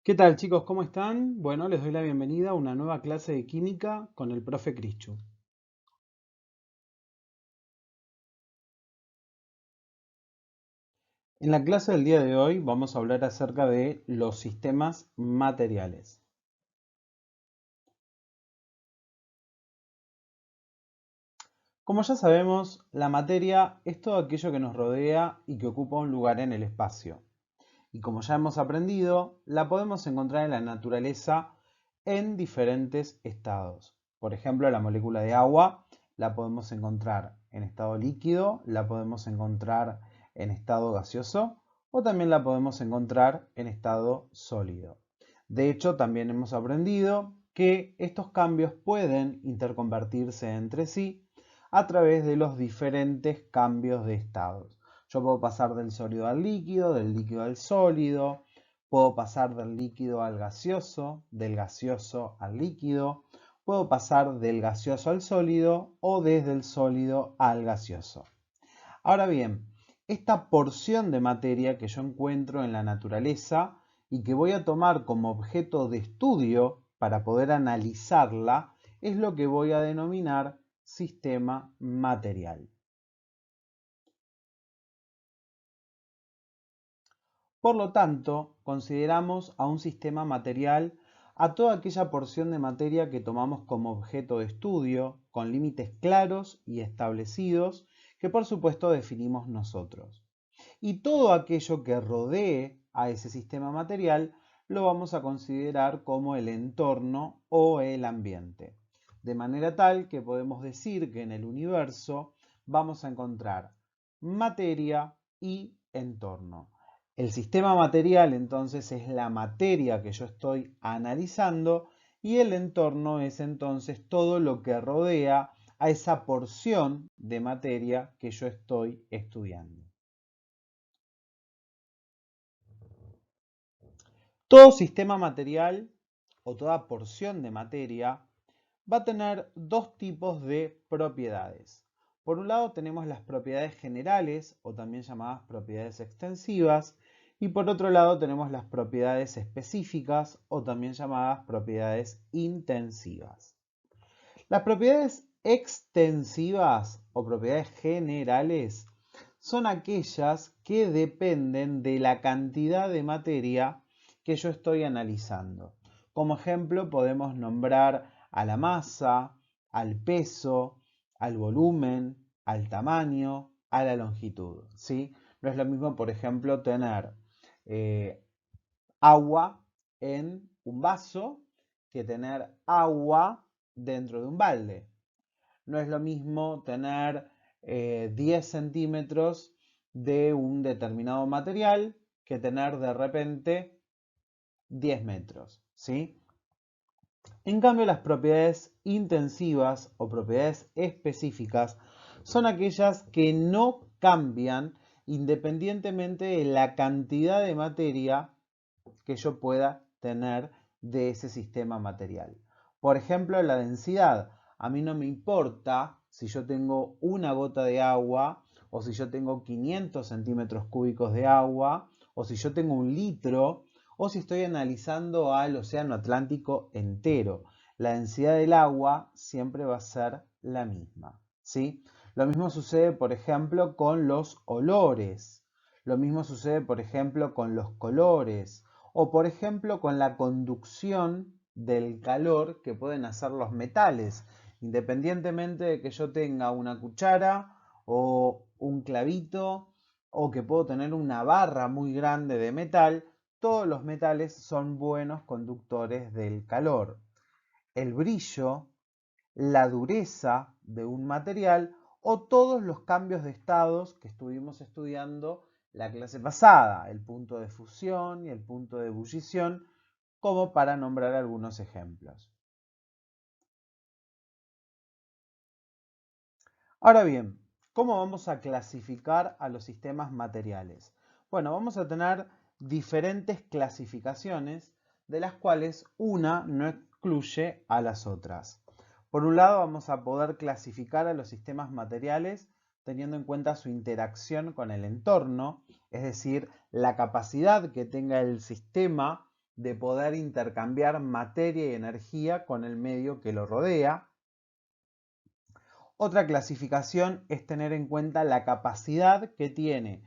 ¿Qué tal, chicos? ¿Cómo están? Bueno, les doy la bienvenida a una nueva clase de química con el profe Crichu. En la clase del día de hoy vamos a hablar acerca de los sistemas materiales. Como ya sabemos, la materia es todo aquello que nos rodea y que ocupa un lugar en el espacio. Y como ya hemos aprendido, la podemos encontrar en la naturaleza en diferentes estados. Por ejemplo, la molécula de agua la podemos encontrar en estado líquido, la podemos encontrar en estado gaseoso o también la podemos encontrar en estado sólido. De hecho, también hemos aprendido que estos cambios pueden interconvertirse entre sí a través de los diferentes cambios de estados. Yo puedo pasar del sólido al líquido, del líquido al sólido, puedo pasar del líquido al gaseoso, del gaseoso al líquido, puedo pasar del gaseoso al sólido o desde el sólido al gaseoso. Ahora bien, esta porción de materia que yo encuentro en la naturaleza y que voy a tomar como objeto de estudio para poder analizarla es lo que voy a denominar sistema material. Por lo tanto, consideramos a un sistema material a toda aquella porción de materia que tomamos como objeto de estudio, con límites claros y establecidos, que por supuesto definimos nosotros. Y todo aquello que rodee a ese sistema material lo vamos a considerar como el entorno o el ambiente. De manera tal que podemos decir que en el universo vamos a encontrar materia y entorno. El sistema material entonces es la materia que yo estoy analizando y el entorno es entonces todo lo que rodea a esa porción de materia que yo estoy estudiando. Todo sistema material o toda porción de materia va a tener dos tipos de propiedades. Por un lado tenemos las propiedades generales o también llamadas propiedades extensivas y por otro lado tenemos las propiedades específicas o también llamadas propiedades intensivas. Las propiedades extensivas o propiedades generales son aquellas que dependen de la cantidad de materia que yo estoy analizando. Como ejemplo podemos nombrar a la masa, al peso, al volumen, al tamaño, a la longitud, ¿sí? No es lo mismo, por ejemplo, tener eh, agua en un vaso que tener agua dentro de un balde. No es lo mismo tener 10 centímetros de un determinado material que tener de repente 10 metros, ¿sí? En cambio, las propiedades intensivas o propiedades específicas son aquellas que no cambian independientemente de la cantidad de materia que yo pueda tener de ese sistema material. Por ejemplo, la densidad. A mí no me importa si yo tengo una gota de agua o si yo tengo 500 centímetros cúbicos de agua o si yo tengo un litro o si estoy analizando al océano Atlántico entero. La densidad del agua siempre va a ser la misma, ¿sí? Lo mismo sucede, por ejemplo, con los olores. Lo mismo sucede, por ejemplo, con los colores o por ejemplo con la conducción del calor que pueden hacer los metales. Independientemente de que yo tenga una cuchara o un clavito o que puedo tener una barra muy grande de metal, todos los metales son buenos conductores del calor. El brillo, la dureza de un material o todos los cambios de estados que estuvimos estudiando la clase pasada, el punto de fusión y el punto de ebullición, como para nombrar algunos ejemplos. Ahora bien, ¿cómo vamos a clasificar a los sistemas materiales? Bueno, vamos a tener diferentes clasificaciones, de las cuales una no excluye a las otras. Por un lado, vamos a poder clasificar a los sistemas materiales teniendo en cuenta su interacción con el entorno, es decir, la capacidad que tenga el sistema de poder intercambiar materia y energía con el medio que lo rodea. Otra clasificación es tener en cuenta la capacidad que tiene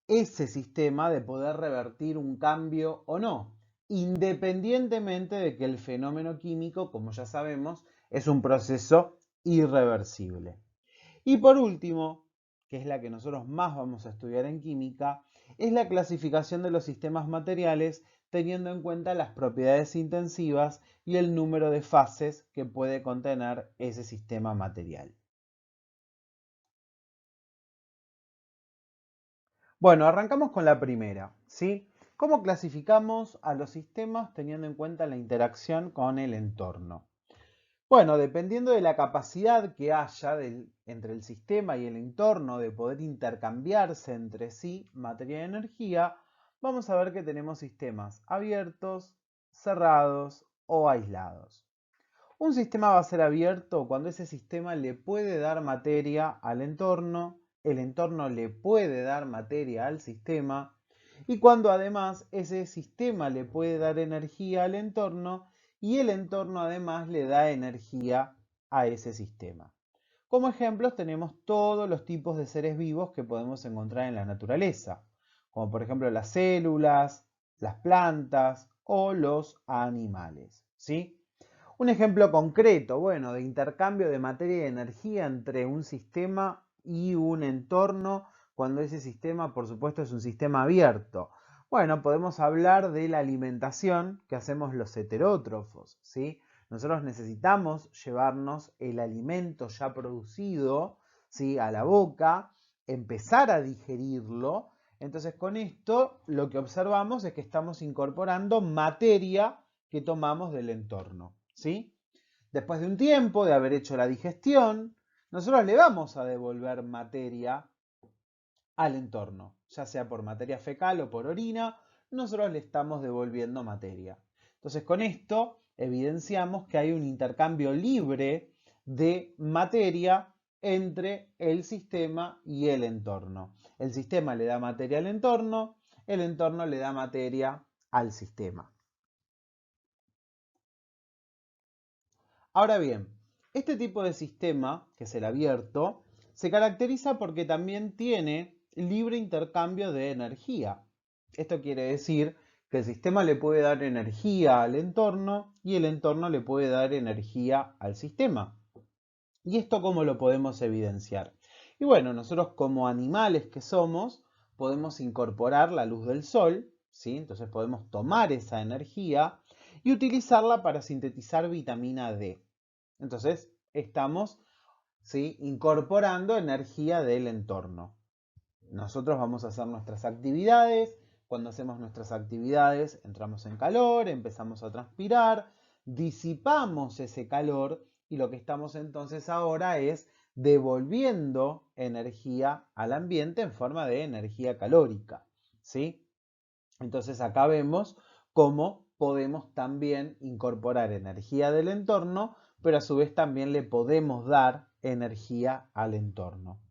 ese sistema de poder revertir un cambio o no, independientemente de que el fenómeno químico, como ya sabemos, es un proceso irreversible. Y por último, que es la que nosotros más vamos a estudiar en química, es la clasificación de los sistemas materiales teniendo en cuenta las propiedades intensivas y el número de fases que puede contener ese sistema material. Bueno, arrancamos con la primera, ¿sí? ¿Cómo clasificamos a los sistemas teniendo en cuenta la interacción con el entorno? Bueno, dependiendo de la capacidad que haya entre el sistema y el entorno de poder intercambiarse entre sí materia y energía, vamos a ver que tenemos sistemas abiertos, cerrados o aislados. Un sistema va a ser abierto cuando ese sistema le puede dar materia al entorno, el entorno le puede dar materia al sistema y cuando además ese sistema le puede dar energía al entorno y el entorno además le da energía a ese sistema. Como ejemplos tenemos todos los tipos de seres vivos que podemos encontrar en la naturaleza, como por ejemplo las células, las plantas o los animales, ¿sí? Un ejemplo concreto, bueno, de intercambio de materia y energía entre un sistema y un entorno, cuando ese sistema, por supuesto, es un sistema abierto. Bueno, podemos hablar de la alimentación que hacemos los heterótrofos, ¿sí? Nosotros necesitamos llevarnos el alimento ya producido, ¿sí?, a la boca, empezar a digerirlo. Entonces, con esto lo que observamos es que estamos incorporando materia que tomamos del entorno, ¿sí? Después de un tiempo de haber hecho la digestión, nosotros le vamos a devolver materia al entorno, ya sea por materia fecal o por orina, nosotros le estamos devolviendo materia. Entonces, con esto evidenciamos que hay un intercambio libre de materia entre el sistema y el entorno. El sistema le da materia al entorno, el entorno le da materia al sistema. Ahora bien, este tipo de sistema, que es el abierto, se caracteriza porque también tiene libre intercambio de energía. Esto quiere decir que el sistema le puede dar energía al entorno y el entorno le puede dar energía al sistema. ¿Y esto cómo lo podemos evidenciar? Y bueno, nosotros como animales que somos, podemos incorporar la luz del sol, ¿sí? Entonces podemos tomar esa energía y utilizarla para sintetizar vitamina D. Entonces estamos, ¿sí?, incorporando energía del entorno. Nosotros vamos a hacer nuestras actividades. Cuando hacemos nuestras actividades entramos en calor, empezamos a transpirar, disipamos ese calor y lo que estamos entonces ahora es devolviendo energía al ambiente en forma de energía calórica, ¿sí? Entonces acá vemos cómo podemos también incorporar energía del entorno, pero a su vez también le podemos dar energía al entorno.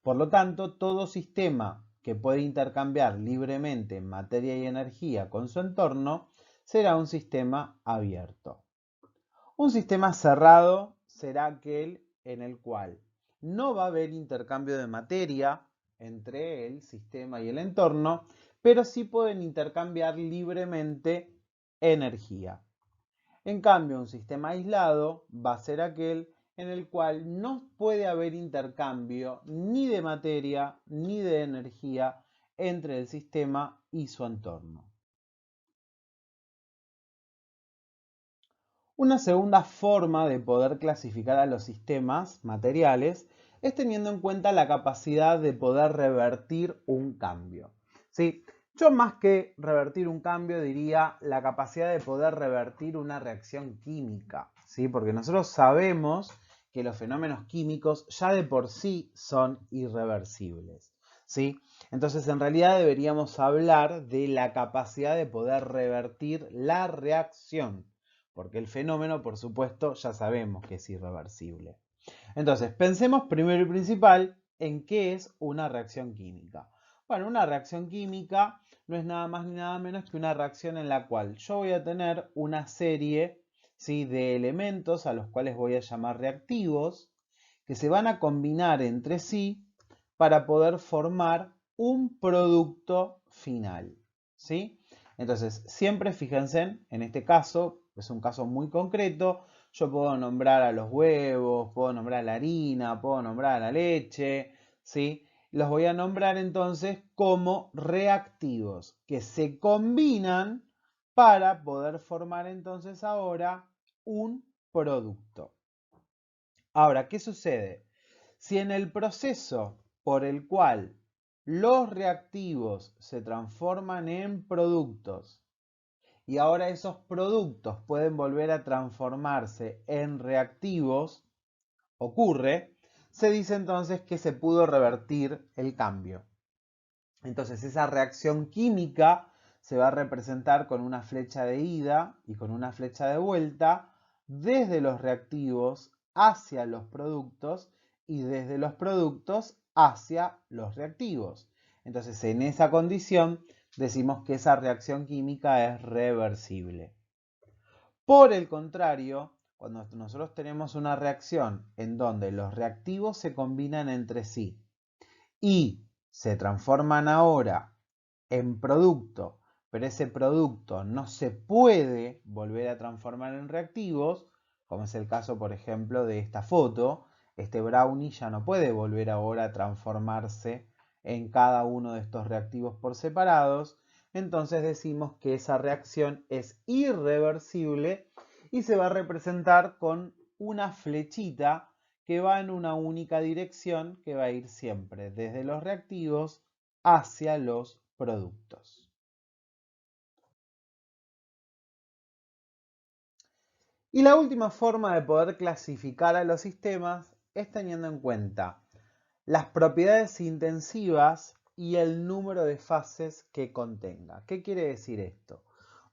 Por lo tanto, todo sistema que puede intercambiar libremente materia y energía con su entorno será un sistema abierto. Un sistema cerrado será aquel en el cual no va a haber intercambio de materia entre el sistema y el entorno, pero sí pueden intercambiar libremente energía. En cambio, un sistema aislado va a ser aquel en el cual no puede haber intercambio ni de materia ni de energía entre el sistema y su entorno. Una segunda forma de poder clasificar a los sistemas materiales es teniendo en cuenta la capacidad de poder revertir un cambio. ¿Sí? Yo más que revertir un cambio diría la capacidad de poder revertir una reacción química, ¿sí? Porque nosotros sabemos que los fenómenos químicos ya de por sí son irreversibles, ¿sí? Entonces en realidad deberíamos hablar de la capacidad de poder revertir la reacción, porque el fenómeno, por supuesto, ya sabemos que es irreversible. Entonces, pensemos primero y principal en qué es una reacción química. Bueno, una reacción química no es nada más ni nada menos que una reacción en la cual yo voy a tener una serie, ¿sí?, de elementos a los cuales voy a llamar reactivos, que se van a combinar entre sí para poder formar un producto final, ¿sí? Entonces, siempre fíjense, en este caso, es un caso muy concreto, yo puedo nombrar a los huevos, puedo nombrar a la harina, puedo nombrar a la leche, ¿sí? Los voy a nombrar entonces como reactivos que se combinan para poder formar entonces ahora un producto. Ahora, ¿qué sucede? Si en el proceso por el cual los reactivos se transforman en productos y ahora esos productos pueden volver a transformarse en reactivos, ocurre, se dice entonces que se pudo revertir el cambio. Entonces esa reacción química se va a representar con una flecha de ida y con una flecha de vuelta desde los reactivos hacia los productos y desde los productos hacia los reactivos. Entonces en esa condición decimos que esa reacción química es reversible. Por el contrario, cuando nosotros tenemos una reacción en donde los reactivos se combinan entre sí y se transforman ahora en producto, pero ese producto no se puede volver a transformar en reactivos, como es el caso, por ejemplo, de esta foto, este brownie ya no puede volver ahora a transformarse en cada uno de estos reactivos por separados, entonces decimos que esa reacción es irreversible y se va a representar con una flechita que va en una única dirección, que va a ir siempre desde los reactivos hacia los productos. Y la última forma de poder clasificar a los sistemas es teniendo en cuenta las propiedades intensivas y el número de fases que contenga. ¿Qué quiere decir esto?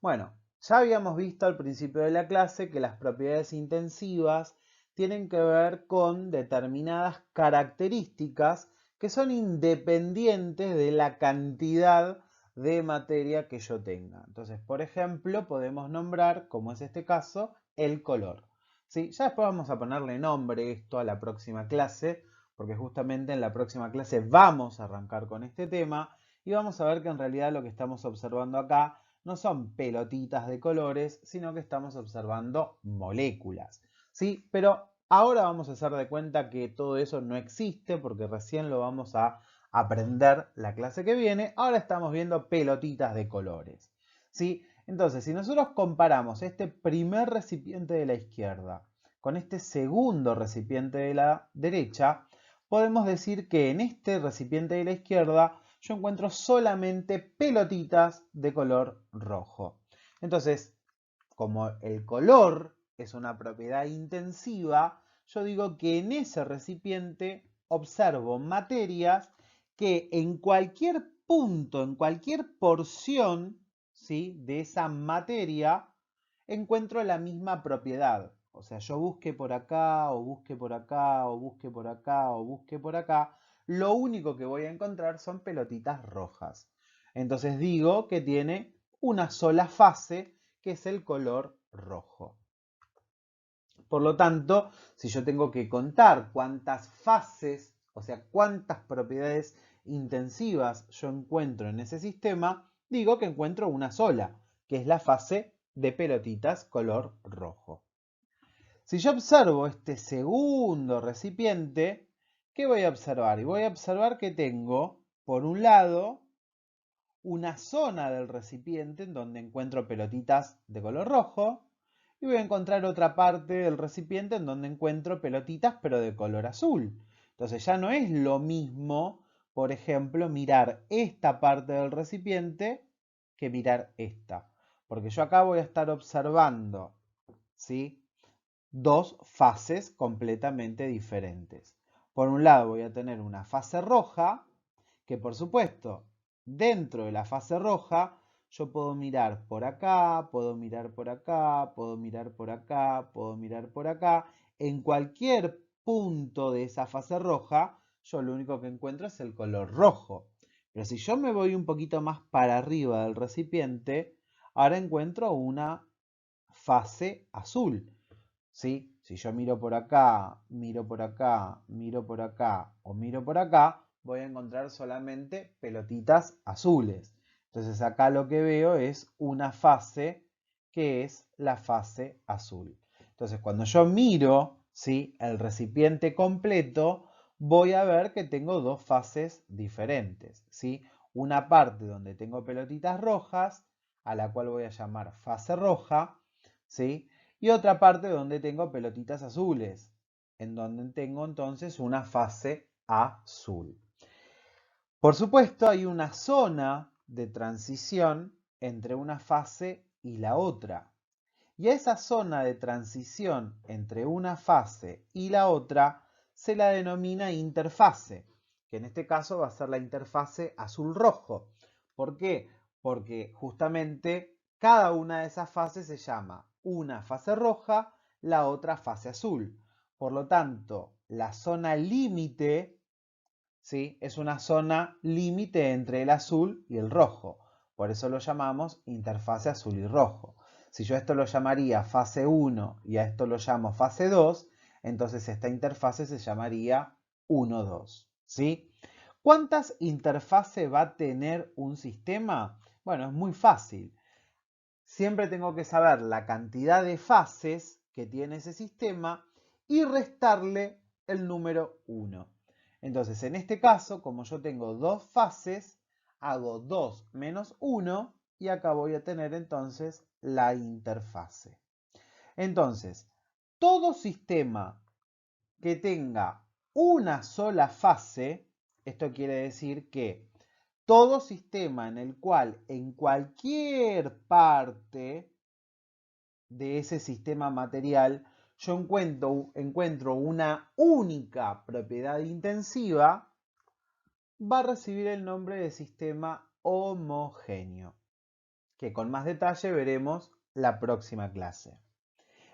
Bueno, ya habíamos visto al principio de la clase que las propiedades intensivas tienen que ver con determinadas características que son independientes de la cantidad de materia que yo tenga. Entonces, por ejemplo, podemos nombrar, como es este caso, el color. ¿Sí? Ya después vamos a ponerle nombre esto a la próxima clase, porque justamente en la próxima clase vamos a arrancar con este tema y vamos a ver que en realidad lo que estamos observando acá no son pelotitas de colores, sino que estamos observando moléculas, ¿sí? Pero ahora vamos a hacer de cuenta que todo eso no existe porque recién lo vamos a aprender la clase que viene. Ahora estamos viendo pelotitas de colores, ¿sí? Entonces, si nosotros comparamos este primer recipiente de la izquierda con este segundo recipiente de la derecha, podemos decir que en este recipiente de la izquierda yo encuentro solamente pelotitas de color rojo. Entonces, como el color es una propiedad intensiva, yo digo que en ese recipiente observo materias que en cualquier punto, en cualquier porción, ¿sí?, de esa materia, encuentro la misma propiedad. O sea, yo busque por acá, o busque por acá, o busque por acá, o busque por acá, lo único que voy a encontrar son pelotitas rojas. Entonces digo que tiene una sola fase, que es el color rojo. Por lo tanto, si yo tengo que contar cuántas fases, o sea, cuántas propiedades intensivas yo encuentro en ese sistema, digo que encuentro una sola, que es la fase de pelotitas color rojo. Si yo observo este segundo recipiente, ¿qué voy a observar? Y voy a observar que tengo, por un lado, una zona del recipiente en donde encuentro pelotitas de color rojo y voy a encontrar otra parte del recipiente en donde encuentro pelotitas pero de color azul. Entonces ya no es lo mismo, por ejemplo, mirar esta parte del recipiente que mirar esta. Porque yo acá voy a estar observando, ¿sí?, dos fases completamente diferentes. Por un lado voy a tener una fase roja, que por supuesto, dentro de la fase roja, yo puedo mirar por acá, puedo mirar por acá, puedo mirar por acá, puedo mirar por acá. En cualquier punto de esa fase roja, yo lo único que encuentro es el color rojo. Pero si yo me voy un poquito más para arriba del recipiente, ahora encuentro una fase azul. ¿Sí? Si yo miro por acá, miro por acá, miro por acá o miro por acá, voy a encontrar solamente pelotitas azules. Entonces acá lo que veo es una fase que es la fase azul. Entonces cuando yo miro, ¿sí?, el recipiente completo, voy a ver que tengo dos fases diferentes, ¿sí? Una parte donde tengo pelotitas rojas, a la cual voy a llamar fase roja, ¿sí? Y otra parte donde tengo pelotitas azules, en donde tengo entonces una fase azul. Por supuesto, hay una zona de transición entre una fase y la otra. Y a esa zona de transición entre una fase y la otra se la denomina interfase, que en este caso va a ser la interfase azul-rojo. ¿Por qué? Porque justamente cada una de esas fases se llama una fase roja, la otra fase azul. Por lo tanto, la zona límite, ¿sí?, es una zona límite entre el azul y el rojo. Por eso lo llamamos interfase azul y rojo. Si yo esto lo llamaría fase 1 y a esto lo llamo fase 2, entonces esta interfase se llamaría 1-2. ¿Sí? ¿Cuántas interfaces va a tener un sistema? Bueno, es muy fácil. Siempre tengo que saber la cantidad de fases que tiene ese sistema y restarle el número 1. Entonces, en este caso, como yo tengo dos fases, hago 2 menos 1 y acá voy a tener entonces la interfase. Entonces, todo sistema que tenga una sola fase, esto quiere decir que todo sistema en el cual en cualquier parte de ese sistema material yo encuentro una única propiedad intensiva, va a recibir el nombre de sistema homogéneo, que con más detalle veremos la próxima clase.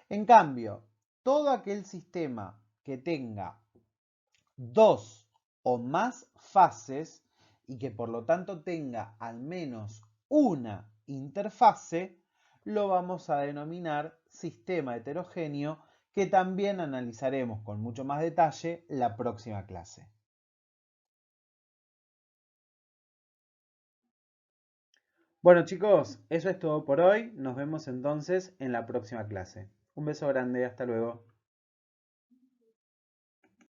En cambio, todo aquel sistema que tenga dos o más fases y que por lo tanto tenga al menos una interfase, lo vamos a denominar sistema heterogéneo, que también analizaremos con mucho más detalle la próxima clase. Bueno chicos, eso es todo por hoy. Nos vemos entonces en la próxima clase. Un beso grande, hasta luego.